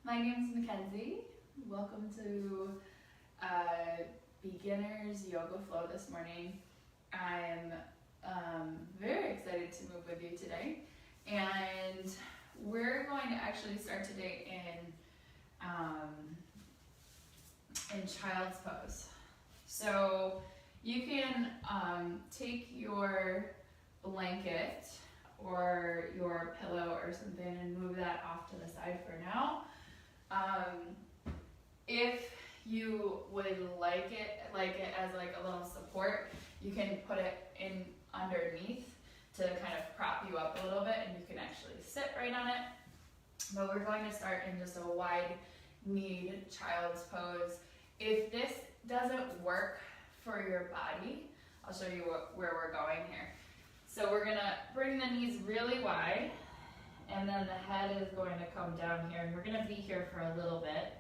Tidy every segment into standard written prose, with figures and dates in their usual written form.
My name's Mackenzie. Welcome to Beginner's Yoga Flow this morning. I'm very excited to move with you today, and we're going to actually start today in child's pose. So you can take your blanket or your pillow or something and move that off to the side for now. If you would like it as like a little support, you can put it in underneath to kind of prop you up a little bit, and you can actually sit right on it. But we're going to start in just a wide-kneed child's pose. If this doesn't work for your body, I'll show you where we're going here. So we're gonna bring the knees really wide, and then the head is going to come down here, and we're gonna be here for a little bit.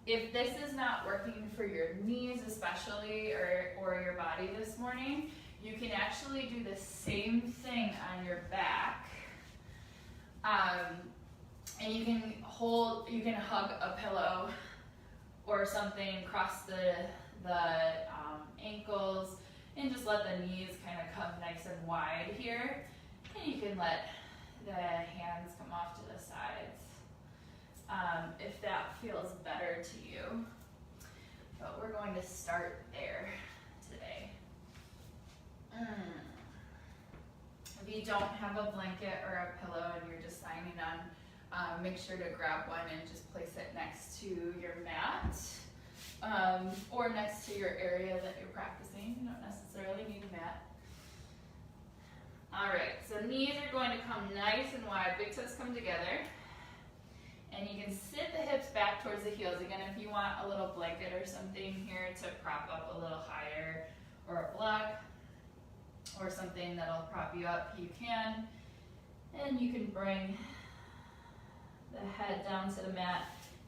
If this is not working for your knees especially, or your body this morning, you can actually do the same thing on your back. And you can hug a pillow or something, cross the ankles, and just let the knees kind of come nice and wide here. And you can let the hands come off to the sides if that feels better to you. But we're going to start there today. If you don't have a blanket or a pillow and you're just signing on, make sure to grab one and just place it next to your mat or next to your area that you're practicing. You don't necessarily need a mat. All right, so knees are going to come nice and wide, big toes come together. And you can sit the hips back towards the heels. Again, if you want a little blanket or something here to prop up a little higher, or a block, or something that'll prop you up, you can. And you can bring the head down to the mat.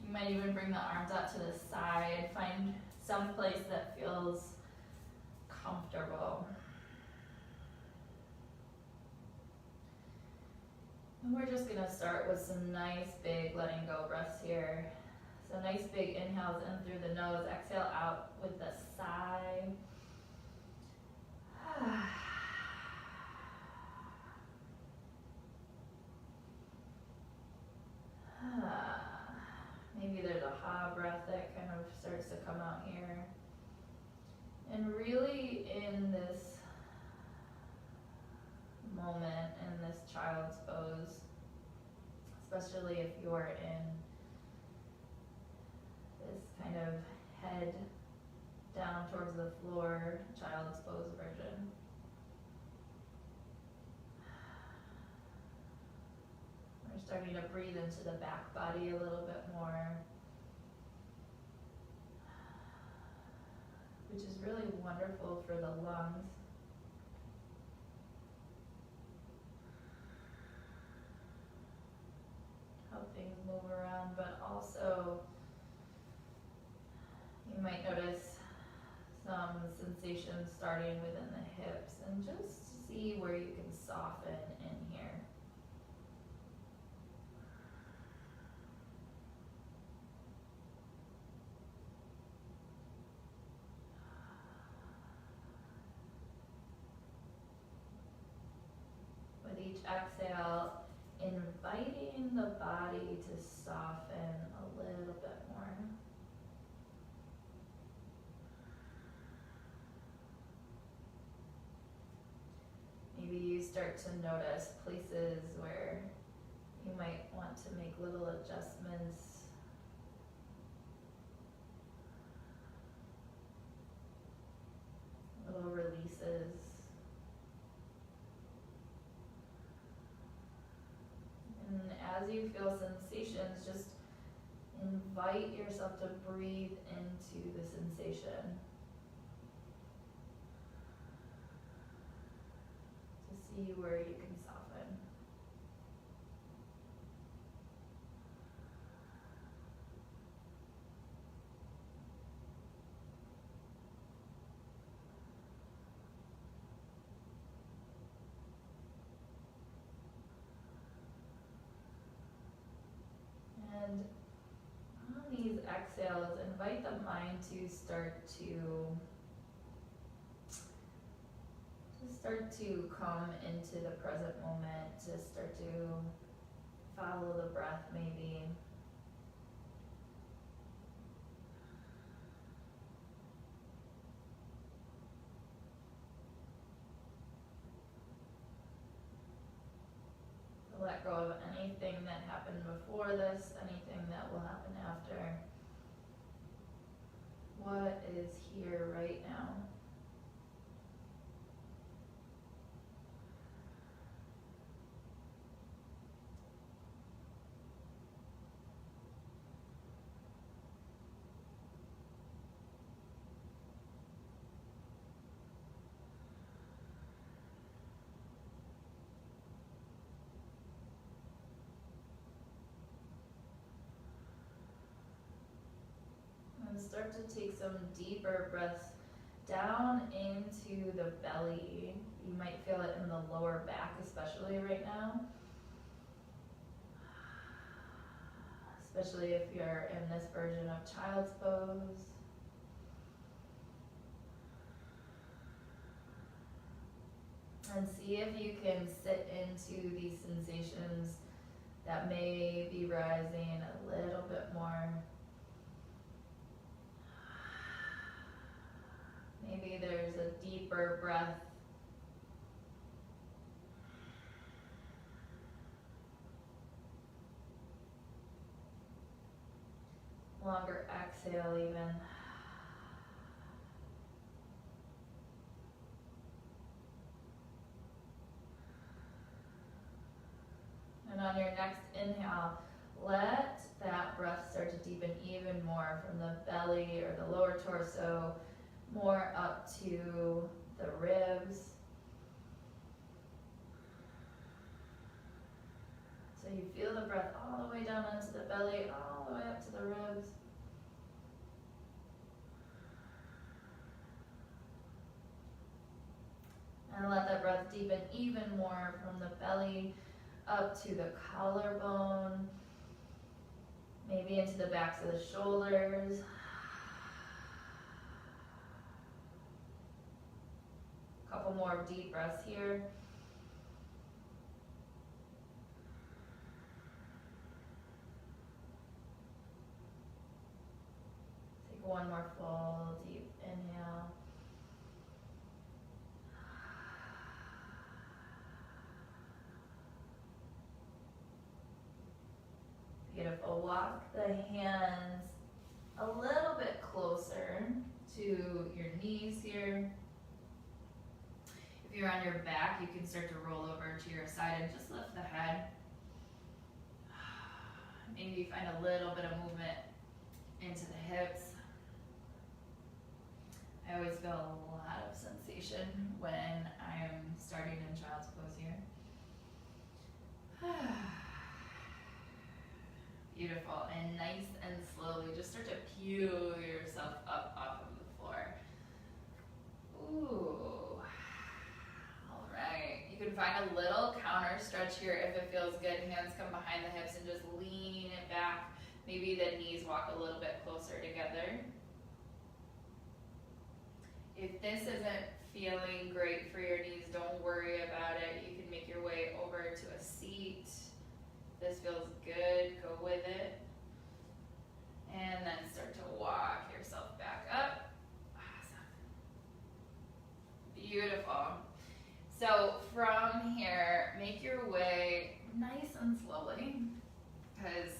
You might even bring the arms out to the side. Find some place that feels comfortable. And we're just gonna start with some nice big letting go breaths here. So nice big inhales in through the nose, exhale out with the sigh. Maybe there's a ha breath that kind of starts to come out here. And really in this moment, in this child's pose, especially if you're in this kind of head down towards the floor, child's pose version. We're starting to breathe into the back body a little bit more, which is really wonderful for the lungs. How things move around, but also you might notice some sensations starting within the hips, and just see where you can soften in here. With each exhale, inviting the body to soften a little bit more. Maybe you start to notice places where you might want to make little adjustments. Little releases. And as you feel sensations, just invite yourself to breathe into the sensation. To see where you can soften. And exhale is invite the mind to start to come into the present moment, to start to follow the breath maybe. Let go of anything that happened before this, anything that will happen after. What is here right now? And start to take some deeper breaths down into the belly. You might feel it in the lower back, especially right now. Especially if you're in this version of child's pose. And see if you can sit into these sensations that may be rising a little bit more. Maybe there's a deeper breath. Longer exhale even. And on your next inhale, let that breath start to deepen even more from the belly or the lower torso, more up to the ribs. So you feel the breath all the way down into the belly, all the way up to the ribs. And let that breath deepen even more from the belly up to the collarbone, maybe into the backs of the shoulders. A couple more deep breaths here. Take one more full deep inhale. Beautiful. Walk the hands a little bit closer to your knees here. If you're on your back, you can start to roll over to your side and just lift the head. Maybe find a little bit of movement into the hips. I always feel a lot of sensation when I'm starting in child's pose here. Beautiful, and nice and slowly, just start to peel yourself up off of the floor. Ooh. All right, you can find a little counter stretch here if it feels good. Hands come behind the hips and just lean it back. Maybe the knees walk a little bit closer together. If this isn't feeling great for your knees, don't worry about it. You can make your way over to a seat. This feels good, go with it. And then start to walk yourself back up. Awesome. Beautiful. So from here, make your way nice and slowly, because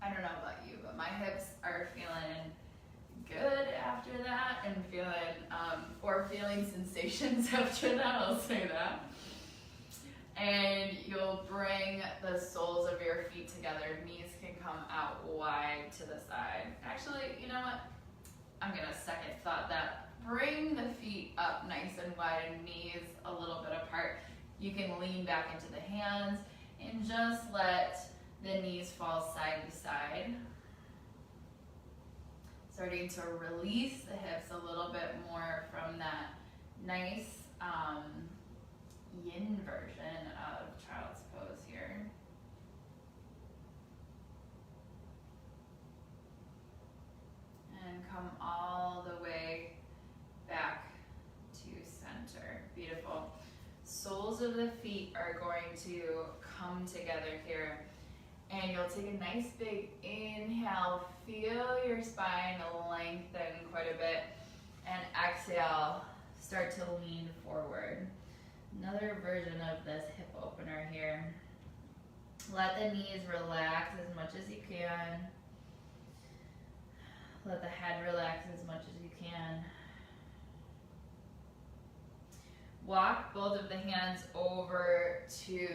I don't know about you, but my hips are feeling good after that, and feeling sensations after that, I'll say that. And you'll bring the soles of your feet together. Knees can come out wide to the side. Actually, you know what? I'm gonna second thought that. Bring the feet up nice and wide and knees a little bit apart. You can lean back into the hands and just let the knees fall side to side. Starting to release the hips a little bit more from that nice yin version of child's pose here. soles of the feet are going to come together here. And you'll take a nice big inhale, feel your spine lengthen quite a bit, and exhale, start to lean forward. Another version of this hip opener here. Let the knees relax as much as you can. Let the head relax as much as you can. Walk both of the hands over to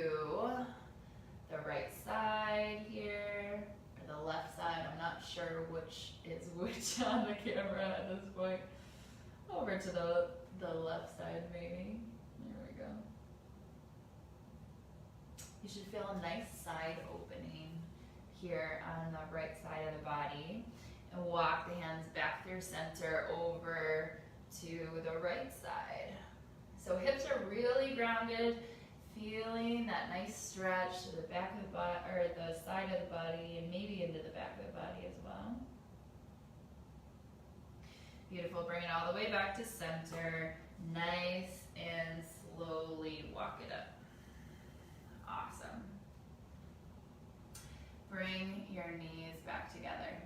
the right side here, or the left side. I'm not sure which is which on the camera at this point. Over to the left side maybe. There we go. You should feel a nice side opening here on the right side of the body. And walk the hands back through center over to the right side. So hips are really grounded, feeling that nice stretch to the back of the body, or the side of the body, and maybe into the back of the body as well. Beautiful, bring it all the way back to center. Nice and slowly walk it up. Awesome. Bring your knees back together.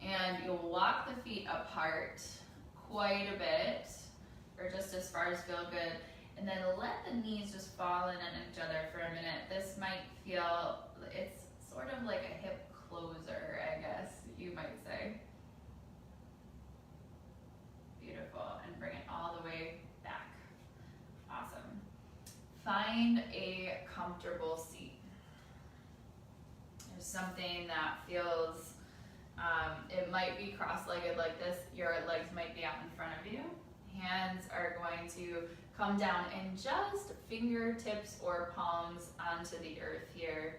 And you'll walk the feet apart quite a bit, or just as far as feel good. And then let the knees just fall in on each other for a minute. This might feel, it's sort of like a hip closer, I guess you might say. Beautiful, and bring it all the way back. Awesome. Find a comfortable seat. There's something that feels, it might be cross-legged like this. Your legs might be out in front of you. Hands are going to come down and just fingertips or palms onto the earth here.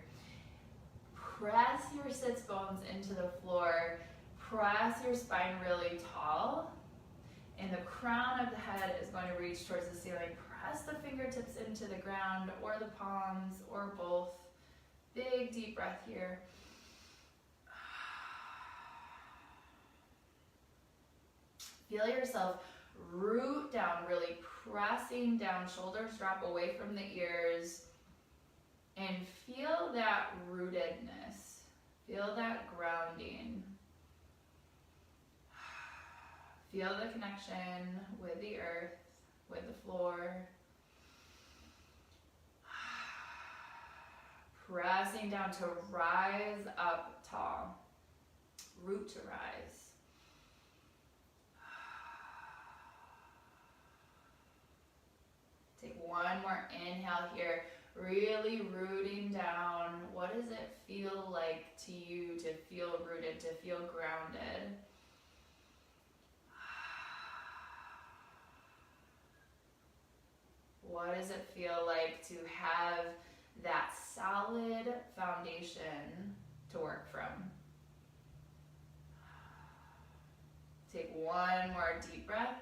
Press your sits bones into the floor. Press your spine really tall. And the crown of the head is going to reach towards the ceiling. Press the fingertips into the ground or the palms or both. Big deep breath here. Feel yourself root down, really pressing down, shoulders drop away from the ears, and feel that rootedness. Feel that grounding. Feel the connection with the earth, with the floor. Pressing down to rise up tall. Root to rise. Take one more inhale here, really rooting down. What does it feel like to you to feel rooted, to feel grounded? What does it feel like to have that solid foundation to work from? Take one more deep breath.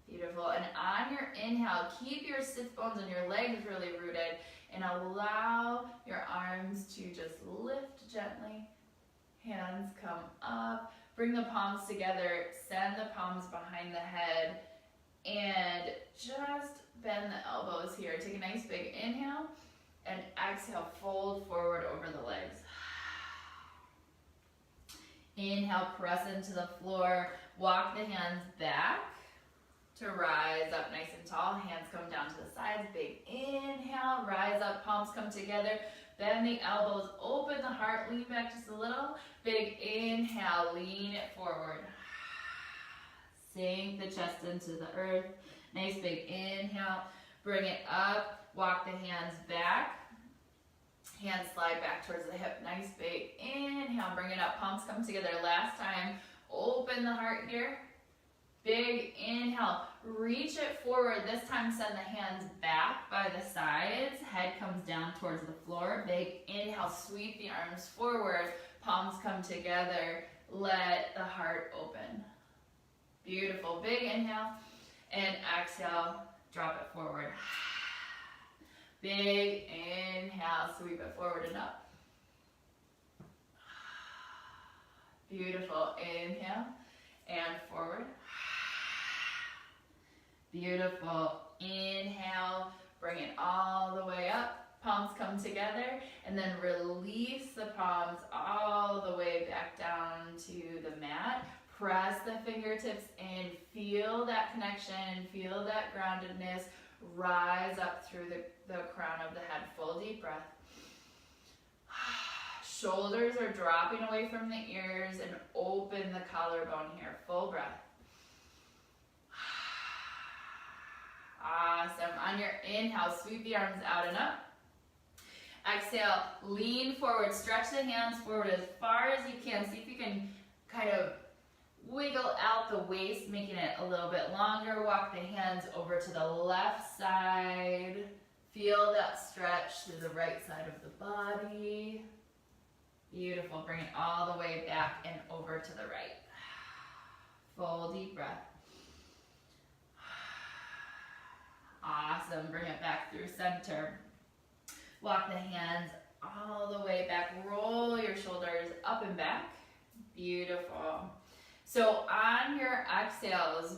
Beautiful, and on your inhale, keep your sits bones and your legs really rooted, and allow your arms to just lift gently. Hands come up, bring the palms together, send the palms behind the head, and just bend the elbows here. Take a nice big inhale, and exhale, fold forward over the legs. Inhale, press into the floor, walk the hands back to rise up nice and tall. Hands come down to the sides. Big inhale, rise up, palms come together. Bend the elbows, open the heart, lean back just a little. Big inhale, lean it forward. Sink the chest into the earth. Nice big inhale, bring it up, walk the hands back. Hands slide back towards the hip. Nice big inhale, bring it up, palms come together. Last time, open the heart here. Big inhale, reach it forward. This time send the hands back by the sides. Head comes down towards the floor. Big inhale, sweep the arms forward. Palms come together. Let the heart open. Beautiful. Big inhale and exhale, drop it forward. Big inhale, sweep it forward and up. Beautiful. Inhale and forward. Beautiful. Inhale, bring it all the way up. Palms come together, and then release the palms all the way back down to the mat. Press the fingertips in, feel that connection, feel that groundedness. Rise up through the crown of the head. Full deep breath. Shoulders are dropping away from the ears, and open the collarbone here. Full breath. Awesome. On your inhale, sweep the arms out and up. Exhale, lean forward, stretch the hands forward as far as you can. See if you can kind of wiggle out the waist, making it a little bit longer. Walk the hands over to the left side. Feel that stretch to the right side of the body. Beautiful. Bring it all the way back and over to the right. Full deep breath. Awesome. Bring it back through center. Walk the hands all the way back. Roll your shoulders up and back. Beautiful. So on your exhales,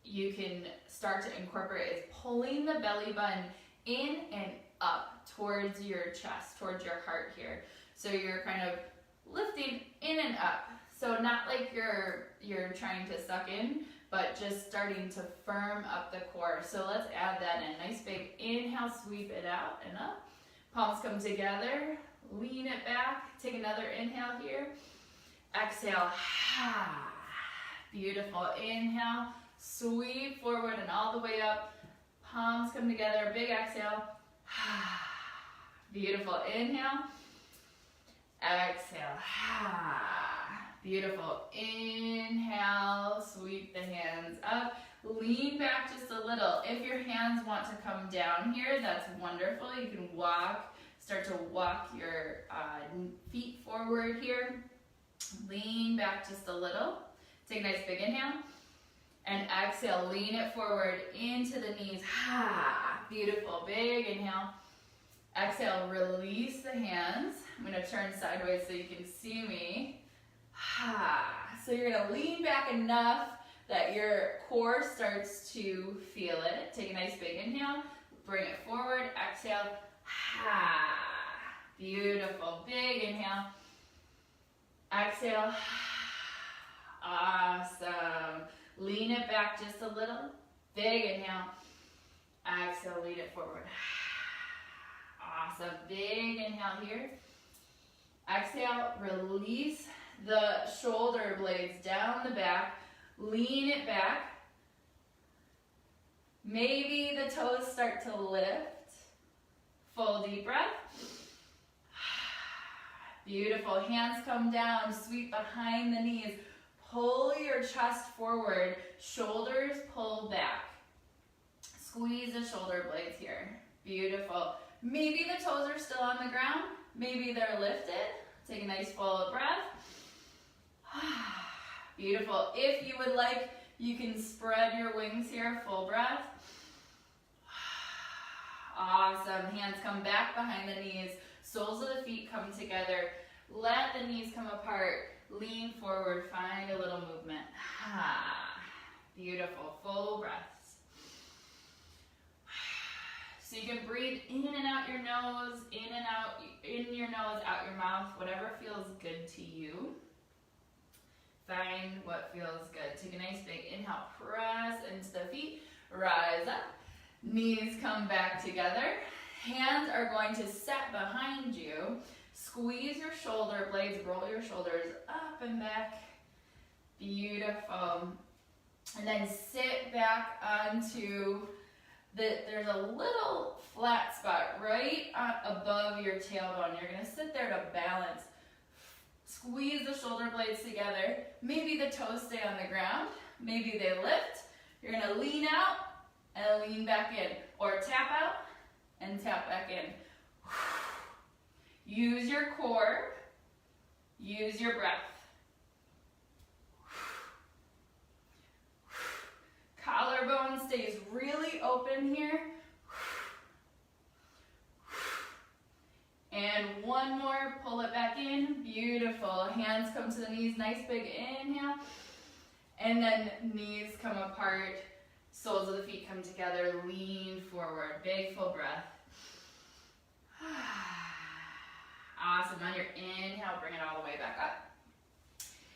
you can start to incorporate is pulling the belly button in and up towards your chest, towards your heart here. So you're kind of lifting in and up. So not like you're trying to suck in, but just starting to firm up the core. So let's add that in. Nice big inhale, sweep it out and up. Palms come together, lean it back. Take another inhale here. Exhale, beautiful. Inhale, sweep forward and all the way up. Palms come together, big exhale. Beautiful. Inhale, exhale. Beautiful. Inhale, sweep the hands up. Lean back just a little. If your hands want to come down here, that's wonderful. You can start to walk your feet forward here. Lean back just a little. Take a nice big inhale. And exhale, lean it forward into the knees. Beautiful. Big inhale. Exhale, release the hands. I'm going to turn sideways so you can see me. So you're going to lean back enough that your core starts to feel it. Take a nice big inhale. Bring it forward. Exhale. Beautiful. Big inhale. Exhale. Awesome. Lean it back just a little. Big inhale. Exhale, lean it forward. Awesome. Big inhale here. Exhale, release the shoulder blades down the back. Lean it back. Maybe the toes start to lift. Full deep breath. Beautiful. Hands come down. Sweep behind the knees. Pull your chest forward. Shoulders pull back. Squeeze the shoulder blades here. Beautiful. Maybe the toes are still on the ground. Maybe they're lifted. Take a nice full breath. Beautiful. If you would like, you can spread your wings here. Full breath. Awesome. Hands come back behind the knees. Soles of the feet come together. Let the knees come apart. Lean forward. Find a little movement. Beautiful. Full breaths. So you can breathe in and out your nose, in and out, in your nose, out your mouth, whatever feels good to you. Find what feels good. Take a nice big inhale. Press into the feet. Rise up. Knees come back together. Hands are going to set behind you. Squeeze your shoulder blades. Roll your shoulders up and back. Beautiful. And then sit back onto there's a little flat spot right above your tailbone. You're going to sit there to balance. Squeeze the shoulder blades together. Maybe the toes stay on the ground. Maybe they lift. You're going to lean out and lean back in. Or tap out and tap back in. Use your core. Use your breath. Collarbone stays really open here. And one more, pull it back in. Beautiful. Hands come to the knees, nice big inhale. And then knees come apart. Soles of the feet come together, lean forward, big full breath. Awesome. On your inhale, bring it all the way back up.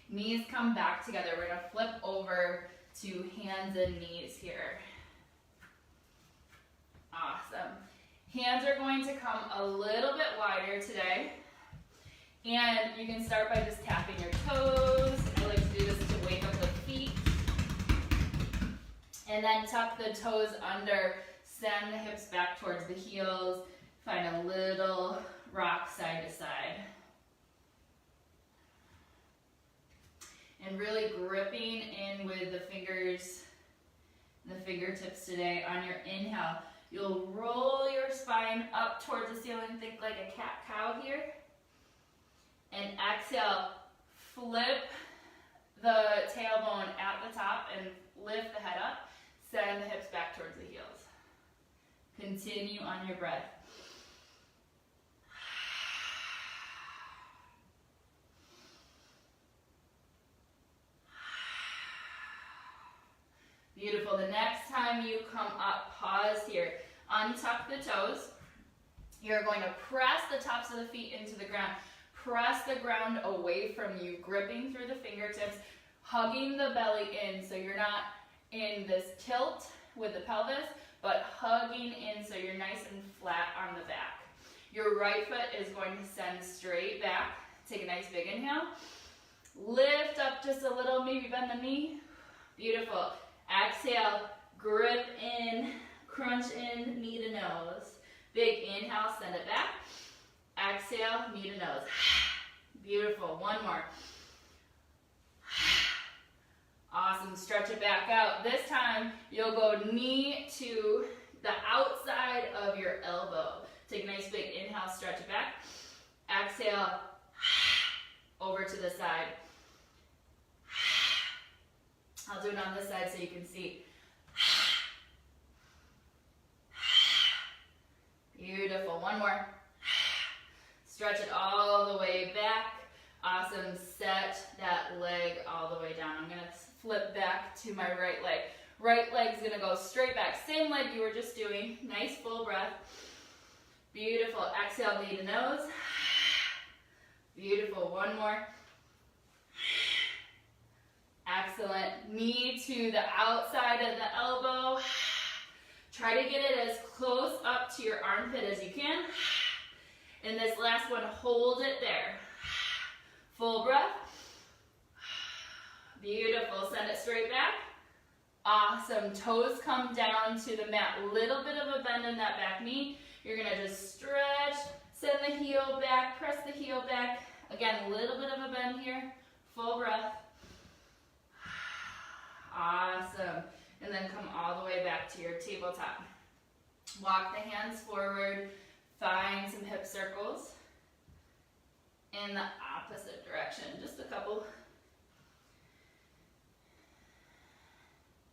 Knees come back together. We're going to flip over to hands and knees here. Awesome. Hands are going to come a little bit wider today. And you can start by just tapping your toes. I like to do this to wake up the feet. And then tuck the toes under, send the hips back towards the heels. Find a little rock side to side. And really gripping in with the fingers, the fingertips today. On your inhale, you'll roll your spine up towards the ceiling. Think like a cat-cow here. And exhale, flip the tailbone at the top and lift the head up. Send the hips back towards the heels. Continue on your breath. Beautiful. The next time you come up, pause here. Untuck the toes. You're going to press the tops of the feet into the ground. Press the ground away from you, gripping through the fingertips, hugging the belly in so you're not in this tilt with the pelvis, but hugging in so you're nice and flat on the back. Your right foot is going to send straight back. Take a nice big inhale. Lift up just a little, maybe bend the knee. Beautiful. Exhale, grip in, crunch in, knee to nose. Big inhale, send it back. Exhale, knee to nose. Beautiful. One more. Awesome. Stretch it back out. This time, you'll go knee to the outside of your elbow. Take a nice big inhale, stretch it back. Exhale, over to the side. I'll do it on this side so you can see. Beautiful. One more. Stretch it all the way back. Awesome. Set that leg all the way down. I'm going to flip back to my right leg. Right leg's going to go straight back. Same leg you were just doing. Nice full breath. Beautiful. Exhale, knee to nose. Beautiful. One more. Excellent. Knee to the outside of the elbow. Try to get it as close up to your armpit as you can. And this last one, hold it there. Full breath. Beautiful. Send it straight back. Awesome. Toes come down to the mat. Little bit of a bend in that back knee. You're going to just stretch. Send the heel back. Press the heel back. Again, a little bit of a bend here. Full breath. Awesome. And then come all the way back to your tabletop. Walk the hands forward. Find some hip circles in the opposite direction. Just a couple.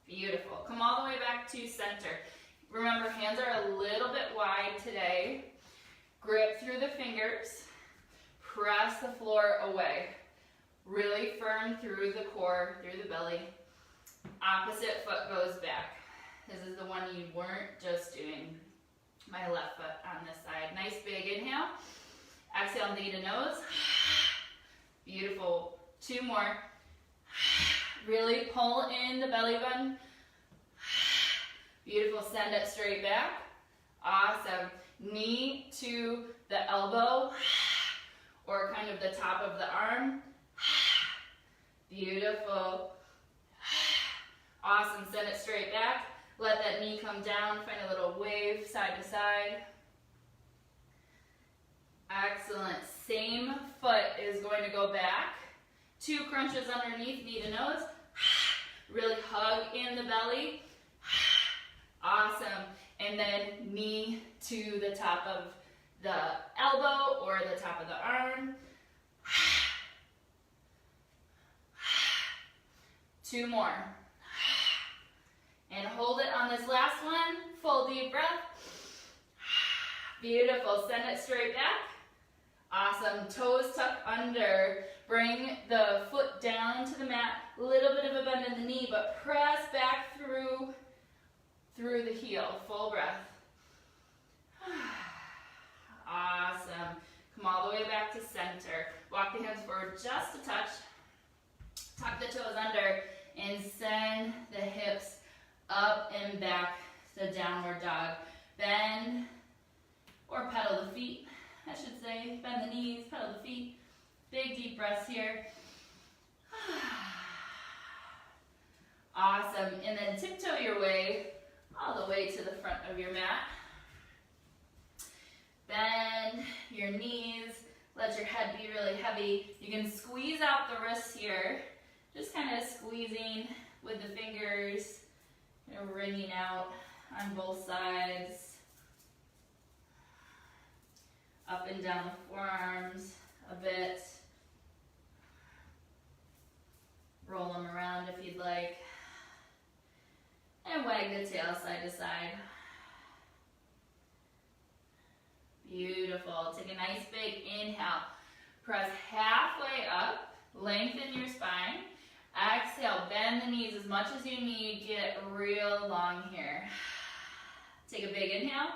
Beautiful. Come all the way back to center. Remember, hands are a little bit wide today. Grip through the fingers. Press the floor away. Really firm through the core, through the belly. Opposite foot goes back. This is the one you weren't just doing. My left foot on this side. Nice big inhale. Exhale, knee to nose. Beautiful. Two more. Really pull in the belly button. Beautiful. Send it straight back. Awesome. Knee to the elbow or kind of the top of the arm. Beautiful. Awesome. Send it straight back. Let that knee come down. Find a little wave side to side. Excellent. Same foot is going to go back. Two crunches underneath, knee to nose. Really hug in the belly. Awesome. And then knee to the top of the elbow or the top of the arm. Two more. And hold it on this last one. Full deep breath. Beautiful. Send it straight back. Awesome. Toes tuck under. Bring the foot down to the mat. A little bit of a bend in the knee, but press back through. through the heel, full breath. Awesome. Come all the way back to center. Walk the hands forward just a touch. Tuck the toes under and send the hips up and back to downward dog. Bend or pedal the feet, I should say. Bend the knees, pedal the feet. Big deep breaths here. Awesome. And then tiptoe your way all the way to the front of your mat. Bend your knees. Let your head be really heavy. You can squeeze out the wrists here. Just kind of squeezing with the fingers, wringing out on both sides. Up and down the forearms a bit. Roll them around if you'd like. And wag the tail side to side. Beautiful. Take a nice big inhale. Press halfway up. Lengthen your spine. Exhale. Bend the knees as much as you need. Get real long here. Take a big inhale.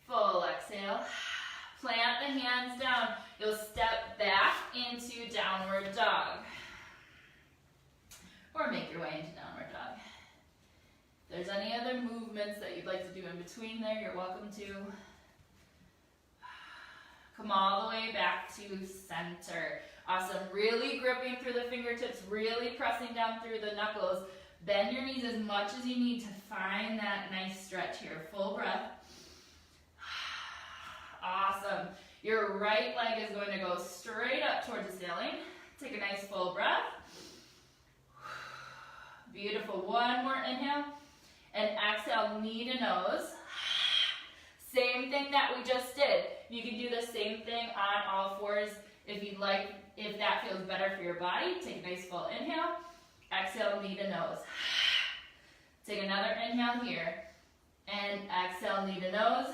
Full exhale. Plant the hands down. You'll step back into downward dog. Or make your way into downward dog. If there's any other movements that you'd like to do in between there, you're welcome to. Come all the way back to center. Awesome. Really gripping through the fingertips, really pressing down through the knuckles. Bend your knees as much as you need to find that nice stretch here. Full breath. Awesome. Your right leg is going to go straight up towards the ceiling. Take a nice full breath. Beautiful. One more inhale. And exhale, knee to nose. Same thing that we just did. You can do the same thing on all fours if you'd like, if that feels better for your body. Take a nice full inhale. Exhale, knee to nose. Take another inhale here. And exhale, knee to nose.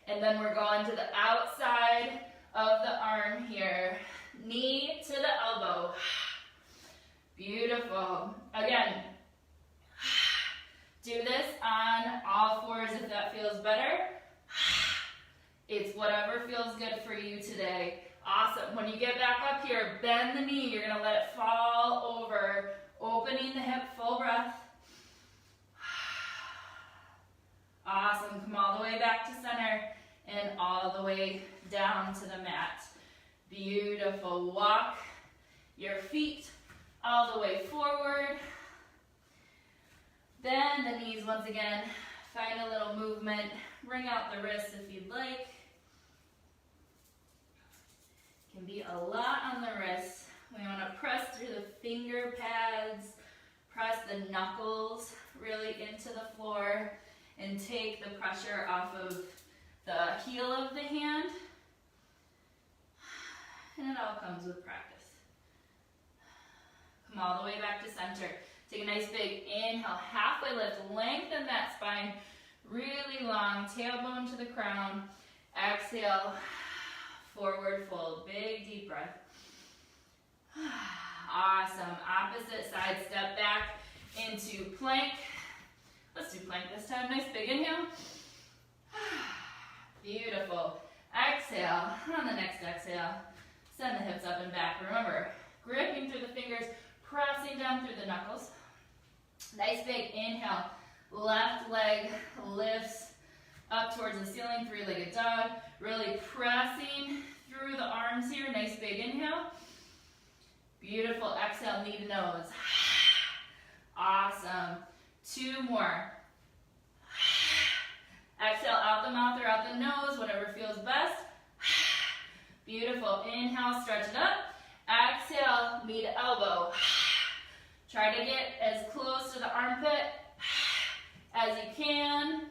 And then we're going to the outside of the arm here. Knee to the elbow. Beautiful. Again, do this on all fours if that feels better. It's whatever feels good for you today. Awesome. When you get back up here, bend the knee. You're going to let it fall over. Opening the hip, full breath. Awesome. Come all the way back to center and all the way down to the mat. Beautiful. Walk your feet all the way forward. Bend the knees once again. Find a little movement. Bring out the wrists if you'd like. Can be a lot on the wrists. We want to press through the finger pads. Press the knuckles really into the floor and take the pressure off of the heel of the hand. And it all comes with practice. Come all the way back to center. Take a nice big inhale, halfway lift, lengthen that spine, really long, tailbone to the crown. Exhale, forward fold, big deep breath. Awesome. Opposite side, step back into plank. Let's do plank this time. Nice big inhale. Beautiful. Exhale. On the next exhale, send the hips up and back. Remember, gripping through the fingers, pressing down through the knuckles. Nice big inhale. Left leg lifts up towards the ceiling, three-legged dog. Really pressing through the arms here. Nice big inhale. Beautiful. Exhale, knee to nose. Awesome. Two more. Exhale out the mouth or out the nose, whatever feels best. Beautiful. Inhale, stretch it up. Exhale, knee to elbow. Try to get as close to the armpit as you can.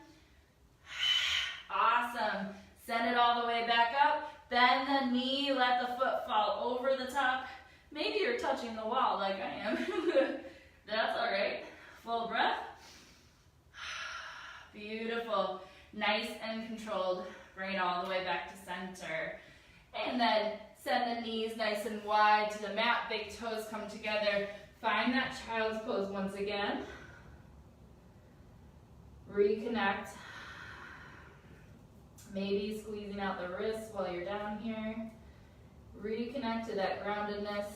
Awesome. Send it all the way back up. Bend the knee, let the foot fall over the top. Maybe you're touching the wall like I am. That's all right. Full breath. Beautiful. Nice and controlled. Bring it all the way back to center. And then send the knees nice and wide to the mat. Big toes come together. Find that child's pose once again. Reconnect. Maybe squeezing out the wrists while you're down here. Reconnect to that groundedness.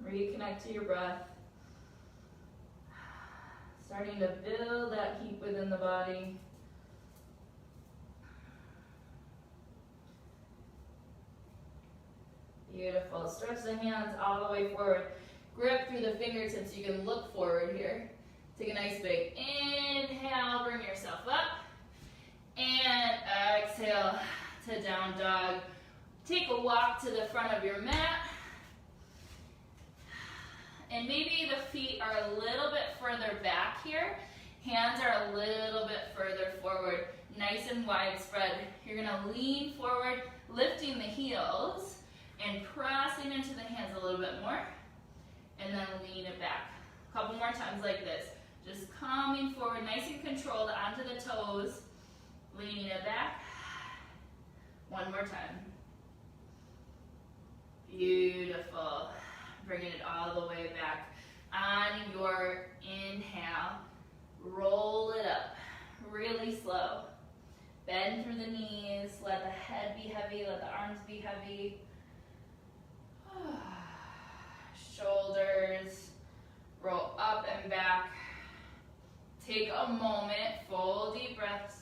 Reconnect to your breath. Starting to build that heat within the body. Beautiful. Stretch the hands all the way forward. Grip through the fingertips. You can look forward here. Take a nice big inhale. Bring yourself up. And exhale to down dog. Take a walk to the front of your mat. And maybe the feet are a little bit further back here. Hands are a little bit further forward. Nice and widespread. You're going to lean forward, lifting the heels and pressing into the hands a little bit more. And then lean it back. A couple more times like this. Just coming forward, nice and controlled onto the toes. Leaning it back. One more time. Beautiful. Bringing it all the way back. On your inhale, roll it up. Really slow. Bend through the knees. Let the head be heavy. Let the arms be heavy. Shoulders. Roll up and back. Take a moment. Full deep breaths.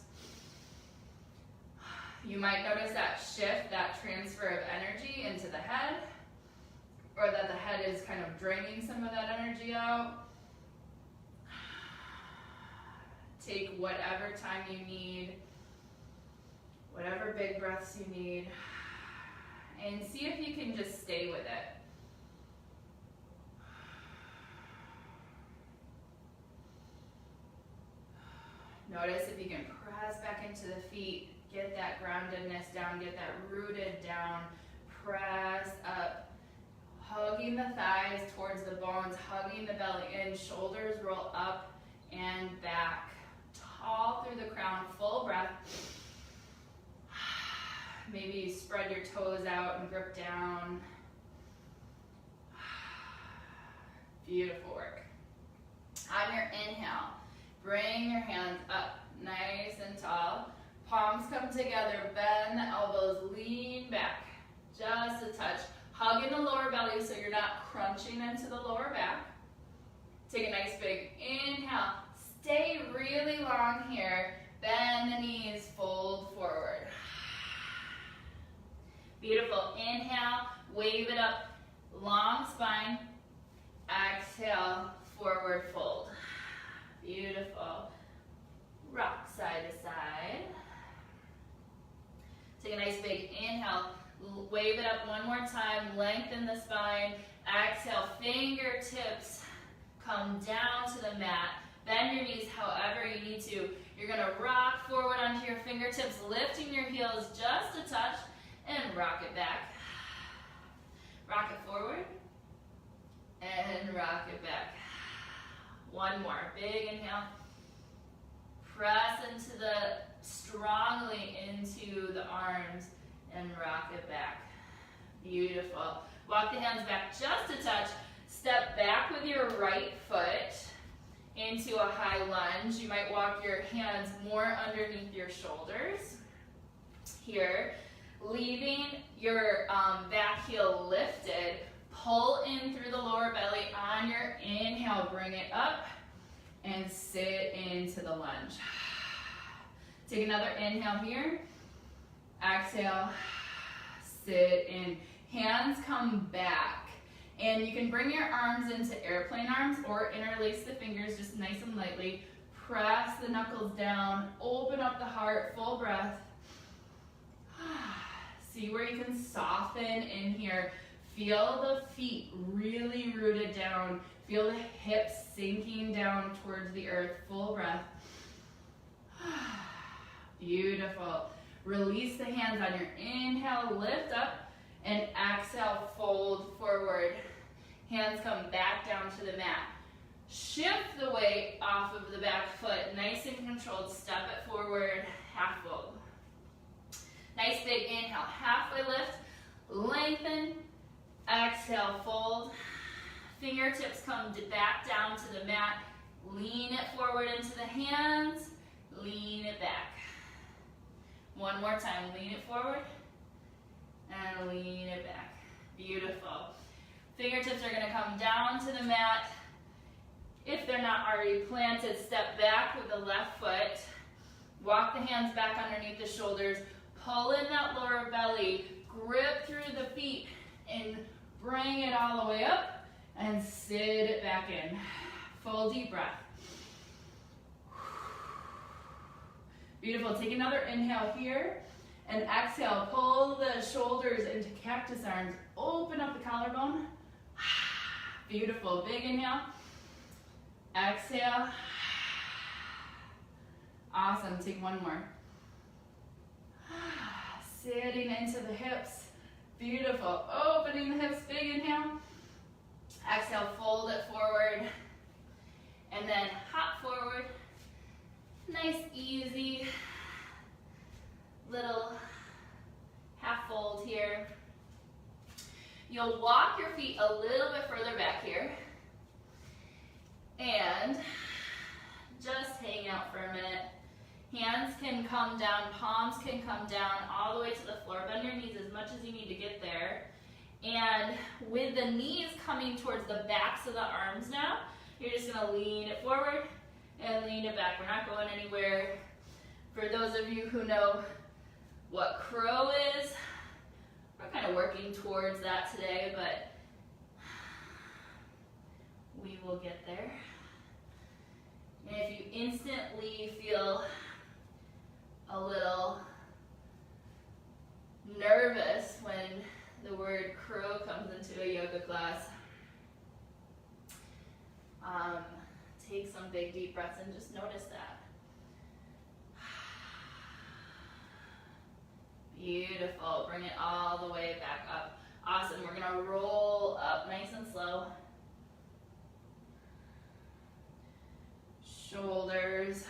You might notice that shift, that transfer of energy into the head, or that the head is kind of draining some of that energy out. Take whatever time you need, whatever big breaths you need, and see if you can just stay with it. Notice if you can press back into the feet. Get that groundedness down, get that rooted down, press up, hugging the thighs towards the bones, hugging the belly in, shoulders roll up and back, tall through the crown, full breath. Maybe you spread your toes out and grip down. Beautiful work. On your inhale, bring your hands up nice and tall. Palms come together, bend the elbows, lean back, just a touch. Hugging the lower belly so you're not crunching into the lower back. Take a nice big inhale. Stay really long here. Bend the knees, fold forward. Beautiful. Inhale, wave it up, long spine. Exhale, forward fold. Beautiful. Rock side to side. Take a nice big inhale, wave it up one more time, lengthen the spine. Exhale, fingertips come down to the mat. Bend your knees however you need to. You're gonna rock forward onto your fingertips, lifting your heels just a touch, and rock it back. Rock it forward, and rock it back. One more, big inhale. Press into strongly into the arms and rock it back. Beautiful. Walk the hands back just a touch. Step back with your right foot into a high lunge. You might walk your hands more underneath your shoulders. Here, leaving your back heel lifted. Pull in through the lower belly on your inhale. Bring it up and sit into the lunge. Take another inhale here. Exhale, sit in. Hands come back. And you can bring your arms into airplane arms or interlace the fingers just nice and lightly. Press the knuckles down. Open up the heart. Full breath. See where you can soften in here. Feel the feet really rooted down. Feel the hips sinking down towards the earth. Full breath. Beautiful. Release the hands on your inhale, lift up, and exhale, fold forward. Hands come back down to the mat. Shift the weight off of the back foot, nice and controlled. Step it forward, half fold. Nice big inhale, halfway lift, lengthen, exhale, fold. Fingertips come back down to the mat. Lean it forward into the hands. Lean it back. One more time. Lean it forward and lean it back. Beautiful. Fingertips are going to come down to the mat. If they're not already planted, step back with the left foot. Walk the hands back underneath the shoulders. Pull in that lower belly. Grip through the feet and bring it all the way up and sit it back in. Full deep breath. Beautiful. Take another inhale here and exhale. Pull the shoulders into cactus arms. Open up the collarbone. Beautiful. Big inhale. Exhale. Awesome. Take one more. Sitting into the hips. Beautiful. Opening the hips. Big inhale. Exhale. Fold it forward. And then hop forward. Nice, easy little half fold here. You'll walk your feet a little bit further back here. And just hang out for a minute. Hands can come down, palms can come down all the way to the floor. Bend your knees as much as you need to get there. And with the knees coming towards the backs of the arms now, you're just gonna lean it forward and lean it back. We're not going anywhere. For those of you who know what crow is, we're kind of working towards that today, but we will get there. And if you instantly feel a little nervous when the word crow comes into a yoga class, take some big deep breaths and just notice that. Beautiful. Bring it all the way back up. Awesome. We're going to roll up nice and slow. Shoulders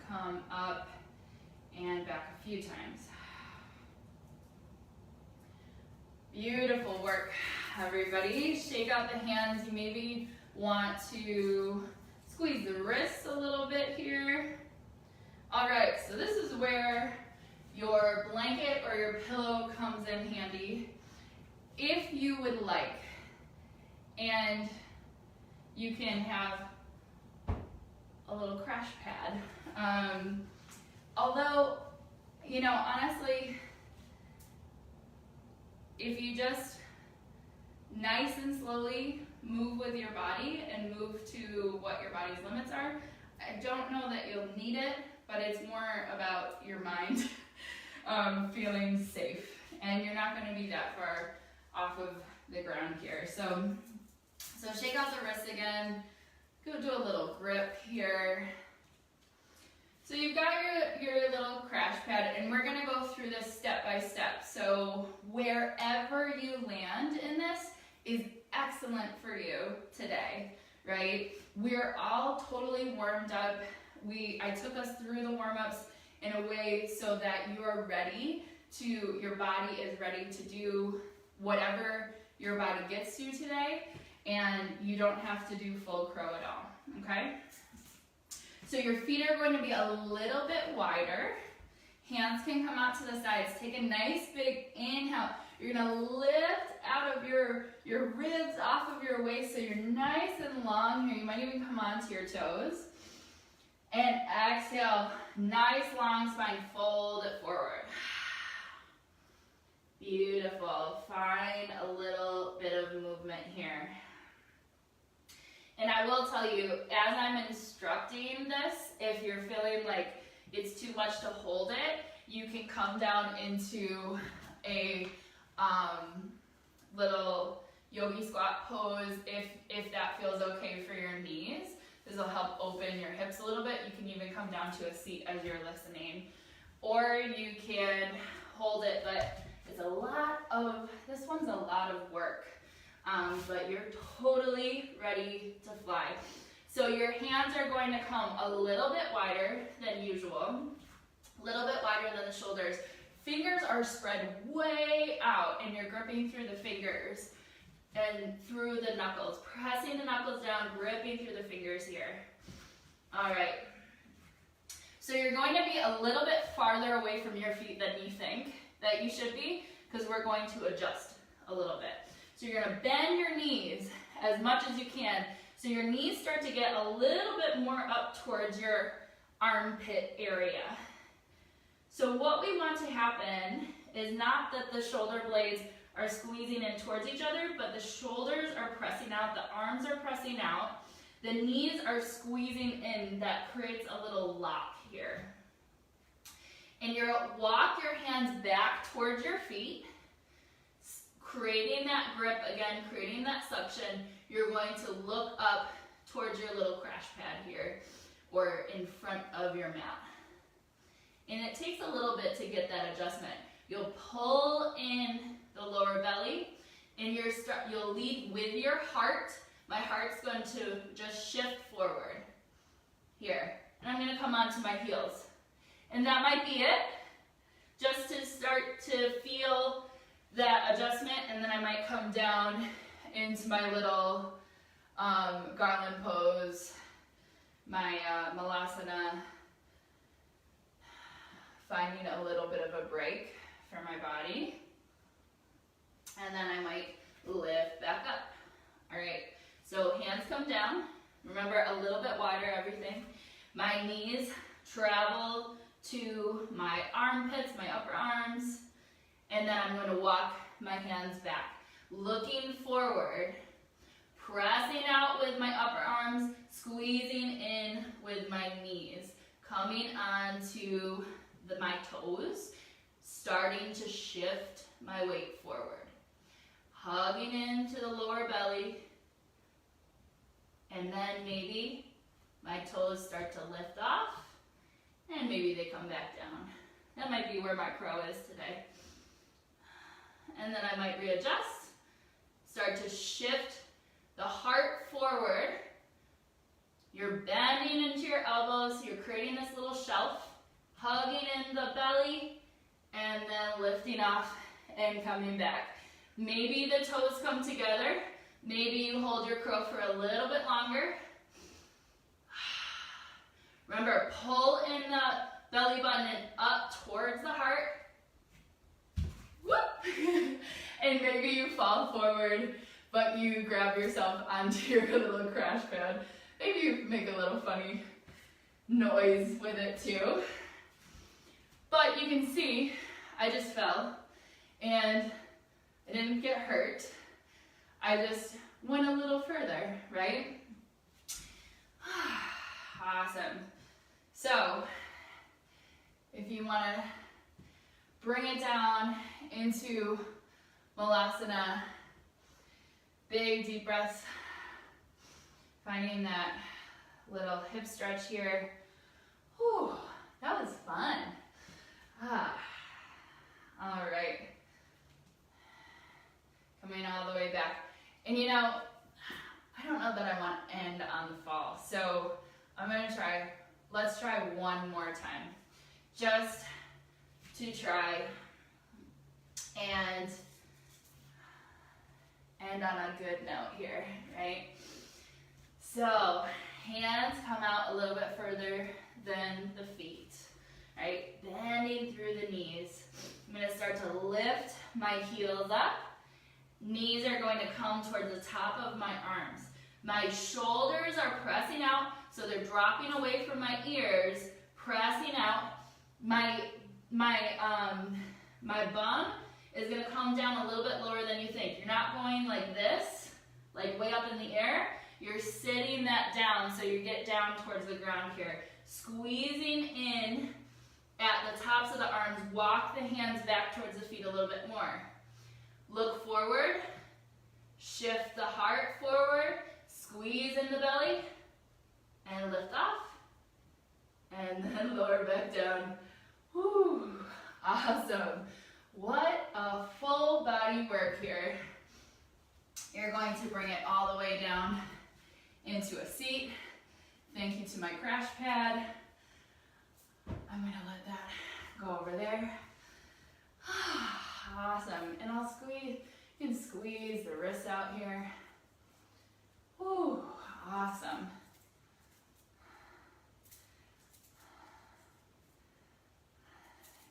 come up and back a few times. Beautiful work, everybody. Shake out the hands. You maybe want to squeeze the wrists a little bit here. All right, so this is where your blanket or your pillow comes in handy. If you would like, and you can have a little crash pad. Although, you know, honestly, if you just nice and slowly move with your body and move to what your body's limits are, I don't know that you'll need it, but it's more about your mind feeling safe. And you're not going to be that far off of the ground here. So shake out the wrists again. Go do a little grip here. So you've got your little crash pad, and we're going to go through this step by step. So wherever you land in this is excellent for you today, right? We're all totally warmed up. I took us through the warm-ups in a way so that you're ready your body is ready to do whatever your body gets to today, and you don't have to do full crow at all, okay? So your feet are going to be a little bit wider. Hands can come out to the sides. Take a nice big inhale. You're gonna lift out of your ribs off of your waist so you're nice and long here. You might even come onto your toes. And exhale, nice long spine, fold it forward. Beautiful. Find a little bit of movement here. And I will tell you, as I'm instructing this, if you're feeling like it's too much to hold it, you can come down into a little yogi squat pose if that feels okay for your knees. This will help open your hips a little bit. You can even come down to a seat as you're listening. Or you can hold it, but it's this one's a lot of work. But you're totally ready to fly. So your hands are going to come a little bit wider than usual, a little bit wider than the shoulders. Fingers are spread way out and you're gripping through the fingers. and through the knuckles, pressing the knuckles down, gripping through the fingers here. All right. So you're going to be a little bit farther away from your feet than you think that you should be, because we're going to adjust a little bit. So you're going to bend your knees as much as you can, so your knees start to get a little bit more up towards your armpit area. So what we want to happen is not that the shoulder blades are squeezing in towards each other, but the shoulders are pressing out, the arms are pressing out, the knees are squeezing in. That creates a little lock here. And you walk your hands back towards your feet, creating that grip again, creating that suction. You're going to look up towards your little crash pad here, or in front of your mat. And it takes a little bit to get that adjustment. You'll pull in the lower belly, and you'll lead with your heart. My heart's going to just shift forward here. And I'm going to come onto my heels. And that might be it, just to start to feel that adjustment, and then I might come down into my little garland pose, my malasana, finding a little bit of a break for my body. And then I might lift back up. All right, so hands come down. Remember, a little bit wider, everything. My knees travel to my armpits, my upper arms, and then I'm going to walk my hands back. Looking forward, pressing out with my upper arms, squeezing in with my knees, coming onto my toes, starting to shift my weight forward. Hugging into the lower belly, and then maybe my toes start to lift off, and maybe they come back down. That might be where my crow is today. And then I might readjust, start to shift the heart forward. You're bending into your elbows, you're creating this little shelf, hugging in the belly, and then lifting off and coming back. Maybe the toes come together. Maybe you hold your crow for a little bit longer. Remember, pull in the belly button up towards the heart. Whoop! And maybe you fall forward, but you grab yourself onto your little crash pad. Maybe you make a little funny noise with it too. But you can see, I just fell, and I didn't get hurt. I just went a little further, right? Awesome. So, if you want to bring it down into malasana, big deep breaths, finding that little hip stretch here. Whew, that was fun. All right. Coming all the way back. And you know, I don't know that I want to end on the fall, so I'm going to try, let's try one more time, just to try and end on a good note here, right? So, hands come out a little bit further than the feet, right? Bending through the knees. I'm going to start to lift my heels up. Knees are going to come towards the top of my arms. My shoulders are pressing out, so they're dropping away from my ears, pressing out. My bum is going to come down a little bit lower than you think. You're not going like this, like way up in the air. You're sitting that down, so you get down towards the ground here. Squeezing in at the tops of the arms. Walk the hands back towards the feet a little bit more. Look forward, shift the heart forward, squeeze in the belly, and lift off, and then lower back down. Whew, awesome. What a full body work here. You're going to bring it all the way down into a seat. Thank you to my crash pad. I'm gonna let that go over there. Awesome, and I'll squeeze, You can squeeze the wrists out here. Woo, awesome.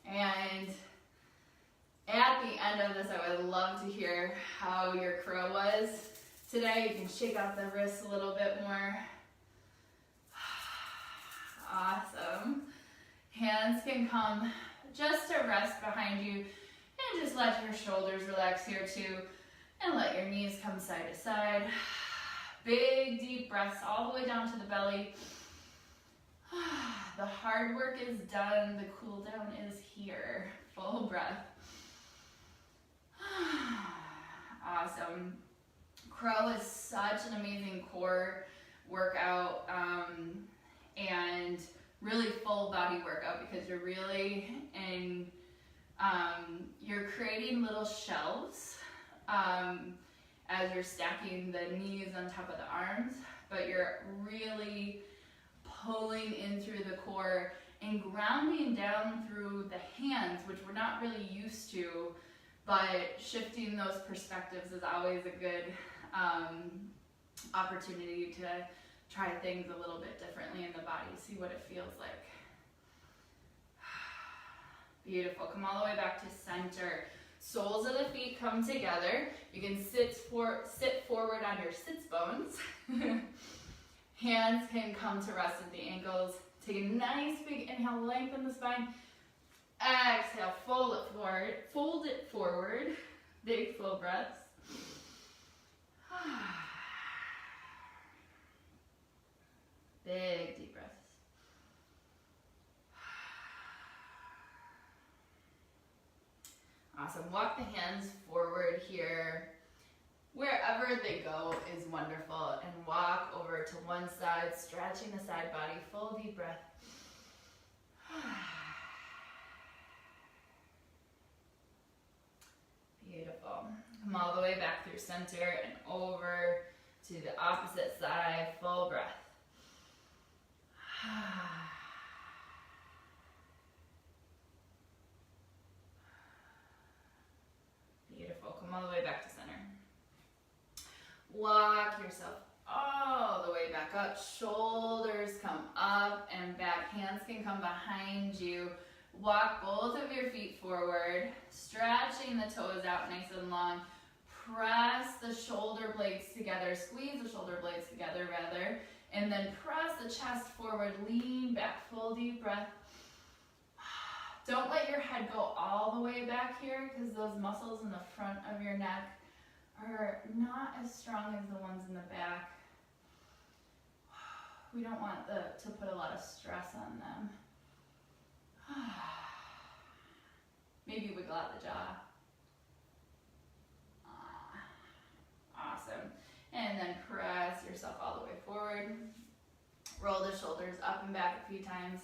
And at the end of this, I would love to hear how your crow was today. You can shake out the wrists a little bit more. Awesome. Hands can come just to rest behind you, and just let your shoulders relax here too, and let your knees come side to side. Big deep breaths all the way down to the belly. The hard work is done, the cool down is here. Full breath. Awesome. Crow is such an amazing core workout, and really full body workout, because you're really in, you're creating little shelves as you're stacking the knees on top of the arms, but you're really pulling in through the core and grounding down through the hands, which we're not really used to, but shifting those perspectives is always a good opportunity to try things a little bit differently in the body, see what it feels like. Beautiful. Come all the way back to center. Soles of the feet come together. You can sit forward on your sits bones. Hands can come to rest at the ankles. Take a nice big inhale, lengthen the spine. Exhale, fold it forward. Big full breaths. Big deep breaths. Awesome. Walk the hands forward here. Wherever they go is wonderful. And walk over to one side, stretching the side body. Full deep breath. Beautiful. Come all the way back through center and over to the opposite side. Full breath. Beautiful. Come all the way back to center. Walk yourself all the way back up. Shoulders come up and back. Hands can come behind you. Walk both of your feet forward, stretching the toes out nice and long. Press the shoulder blades together. Squeeze the shoulder blades together, rather. And then press the chest forward. Lean back. Full deep breath. Don't let your head go all the way back here, because those muscles in the front of your neck are not as strong as the ones in the back. We don't want to put a lot of stress on them. Maybe wiggle out the jaw. Awesome. And then press yourself all the way forward. Roll the shoulders up and back a few times.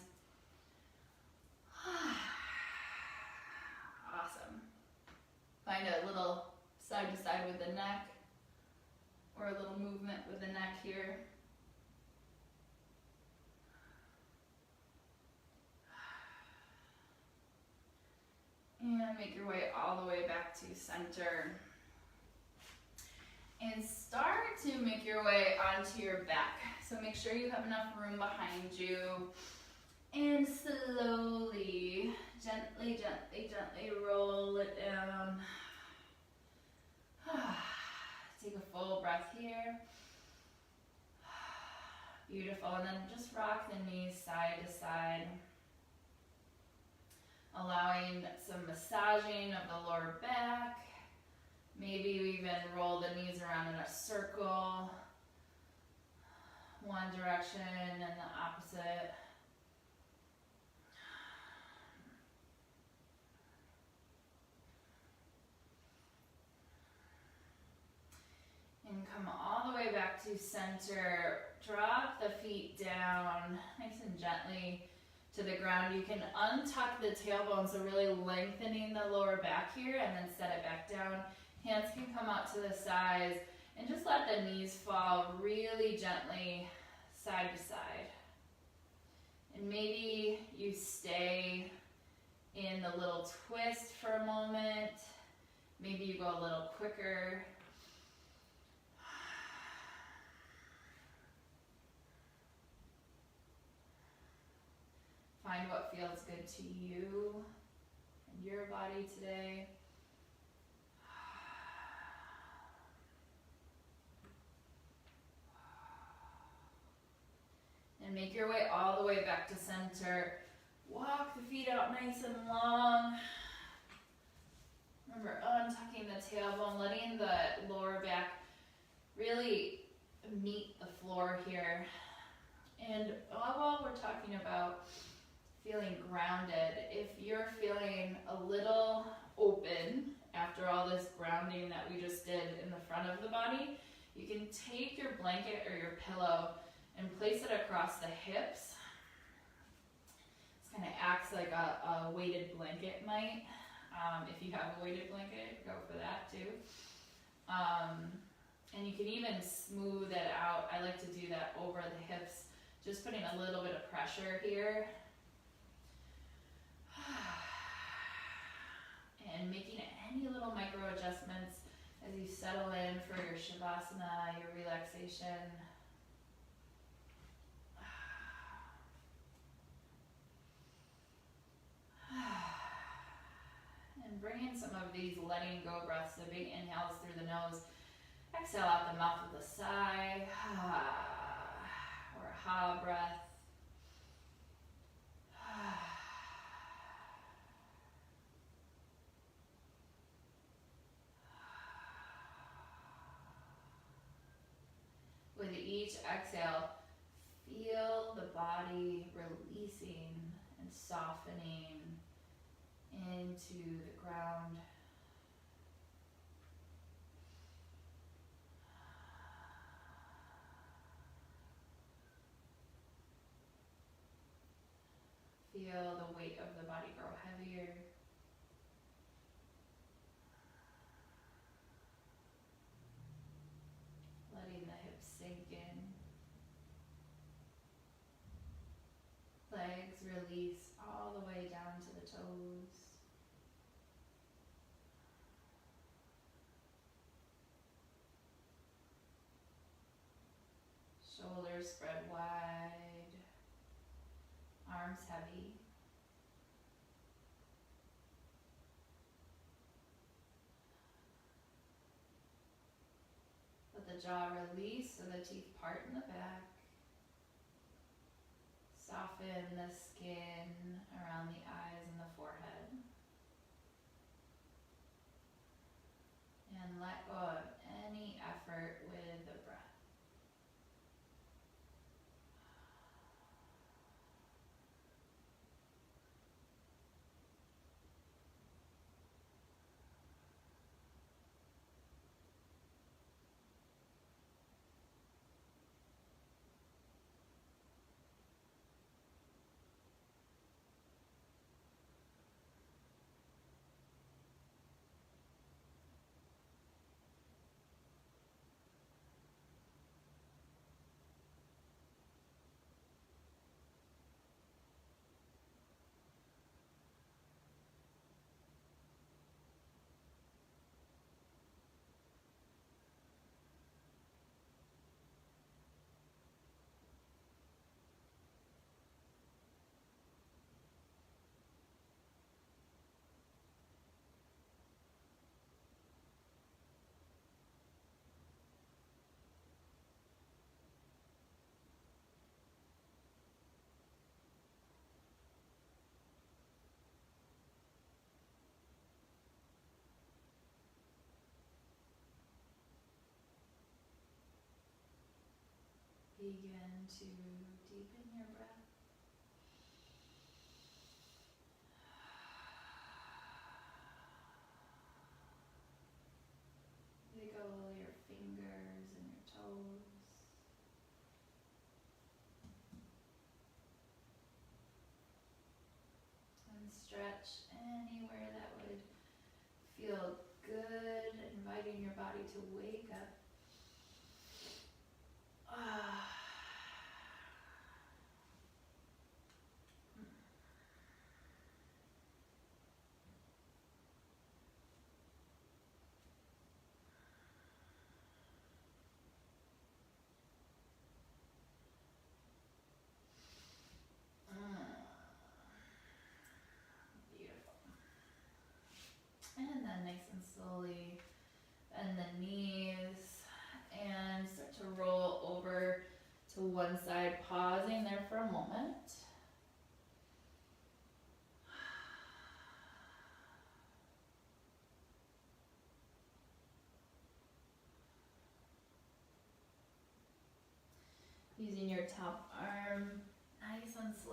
Awesome. Find a little side to side with the neck, or a little movement with the neck here. And make your way all the way back to center. And start to make your way onto your back. So make sure you have enough room behind you. And slowly, gently, gently, gently roll it down. Take a full breath here. Beautiful. And then just rock the knees side to side. Allowing some massaging of the lower back. Maybe you even roll the knees around in a circle. One direction and the opposite. And come all the way back to center. Drop the feet down nice and gently to the ground. You can untuck the tailbone, so really lengthening the lower back here, and then set it back down. Hands can come out to the sides, and just let the knees fall really gently side to side. And maybe you stay in the little twist for a moment. Maybe you go a little quicker. Find what feels good to you and your body today. And make your way all the way back to center. Walk the feet out nice and long. Remember, untucking the tailbone, letting the lower back really meet the floor here. And while we're talking about feeling grounded, if you're feeling a little open after all this grounding that we just did in the front of the body, you can take your blanket or your pillow and place it across the hips. This kind of acts like a weighted blanket might. If you have a weighted blanket, go for that too. And you can even smooth it out. I like to do that over the hips, just putting a little bit of pressure here. And making any little micro adjustments as you settle in for your Shavasana, your relaxation. And bring in some of these letting go breaths, so big inhales through the nose. Exhale out the mouth with a sigh, or a ha breath. With each exhale, feel the body releasing and softening into the ground. Feel the weight of the body grow heavier. Letting the hips sink in. Legs release all the way down to the toes. Shoulders spread wide. Arms heavy. Let the jaw release so the teeth part in the back. Soften the skin around the eyes and the forehead. And let go of any effort with the breath. Begin to deepen your breath. Wiggle your fingers and your toes. And stretch anywhere that would feel good, inviting your body to wake up.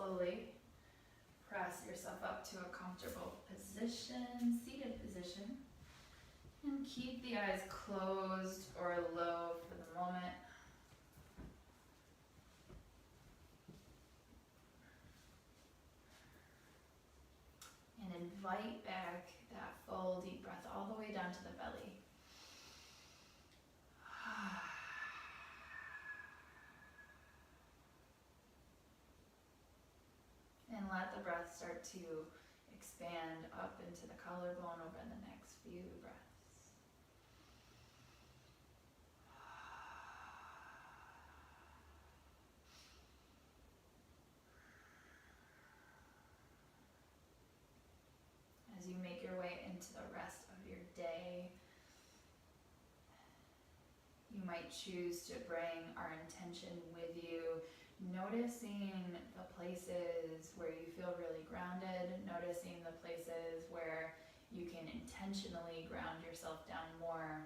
slowly press yourself up to a comfortable position, seated position. And keep the eyes closed or low for the moment. And invite back that full deep breath all the way down to the belly. And let the breath start to expand up into the collarbone over the next few breaths. As you make your way into the rest of your day, you might choose to bring our intention with you, noticing the places where you feel really grounded, noticing the places where you can intentionally ground yourself down more,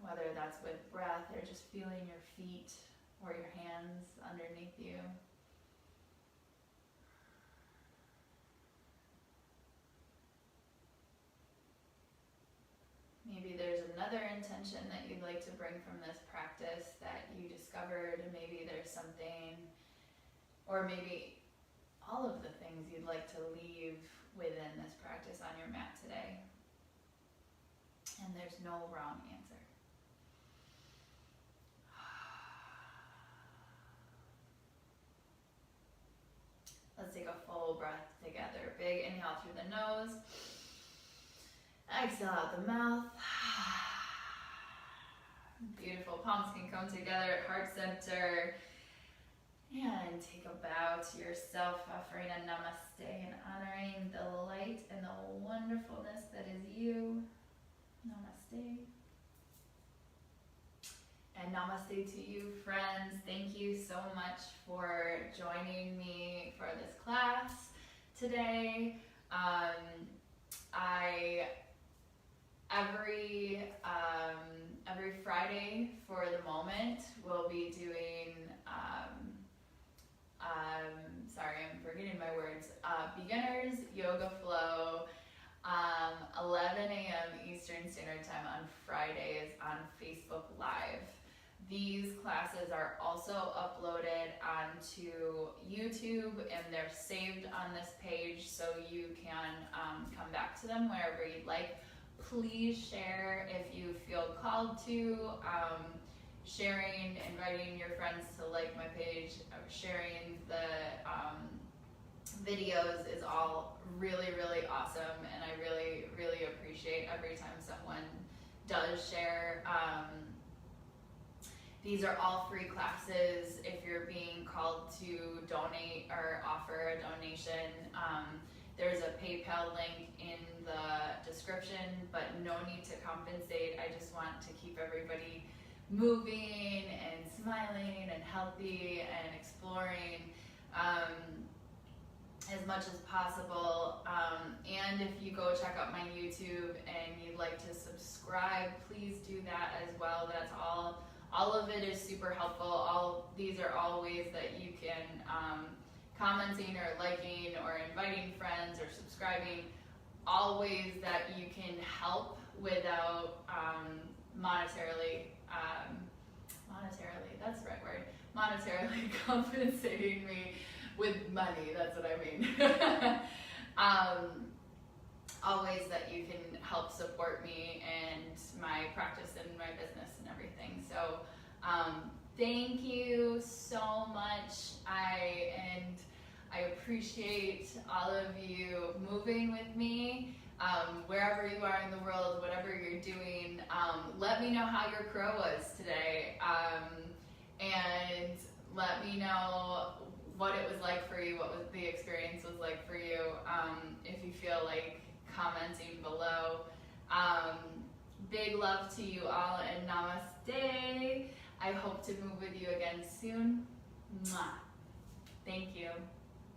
whether that's with breath or just feeling your feet or your hands underneath you. Maybe there's another intention that you'd like to bring from this practice that you discovered. Maybe there's something, or maybe all of the things you'd like to leave within this practice on your mat today. And there's no wrong answer. Let's take a full breath together. Big inhale through the nose. Exhale out the mouth. Beautiful. Palms can come together at heart center. And take a bow to yourself, offering a namaste and honoring the light and the wonderfulness that is you. Namaste. And namaste to you, friends. Thank you so much for joining me for this class today. Every Friday for the moment, we'll be doing, sorry, I'm forgetting my words, beginners yoga flow, 11 a.m. Eastern Standard Time on Fridays on Facebook Live. These classes are also uploaded onto YouTube and they're saved on this page so you can come back to them wherever you'd like. Please share if you feel called to. Sharing, inviting your friends to like my page, sharing the videos is all really, really awesome, and I really, really appreciate every time someone does share. These are all free classes. If you're being called to donate or offer a donation, there's a PayPal link in the description, but no need to compensate. I just want to keep everybody moving and smiling and healthy and exploring as much as possible. And if you go check out my YouTube and you'd like to subscribe, please do that as well. That's all of it is super helpful. These are all ways that you can commenting or liking or inviting friends or subscribing, all ways that you can help without monetarily, that's the right word, monetarily compensating me with money, that's what I mean. All ways that you can help support me and my practice and my business and everything. So thank you so much. I appreciate all of you moving with me, wherever you are in the world, whatever you're doing. Let me know how your crow was today, and let me know what it was like for you, what the experience was like for you, if you feel like commenting below. Big love to you all, and namaste. I hope to move with you again soon. Mwah. Thank you.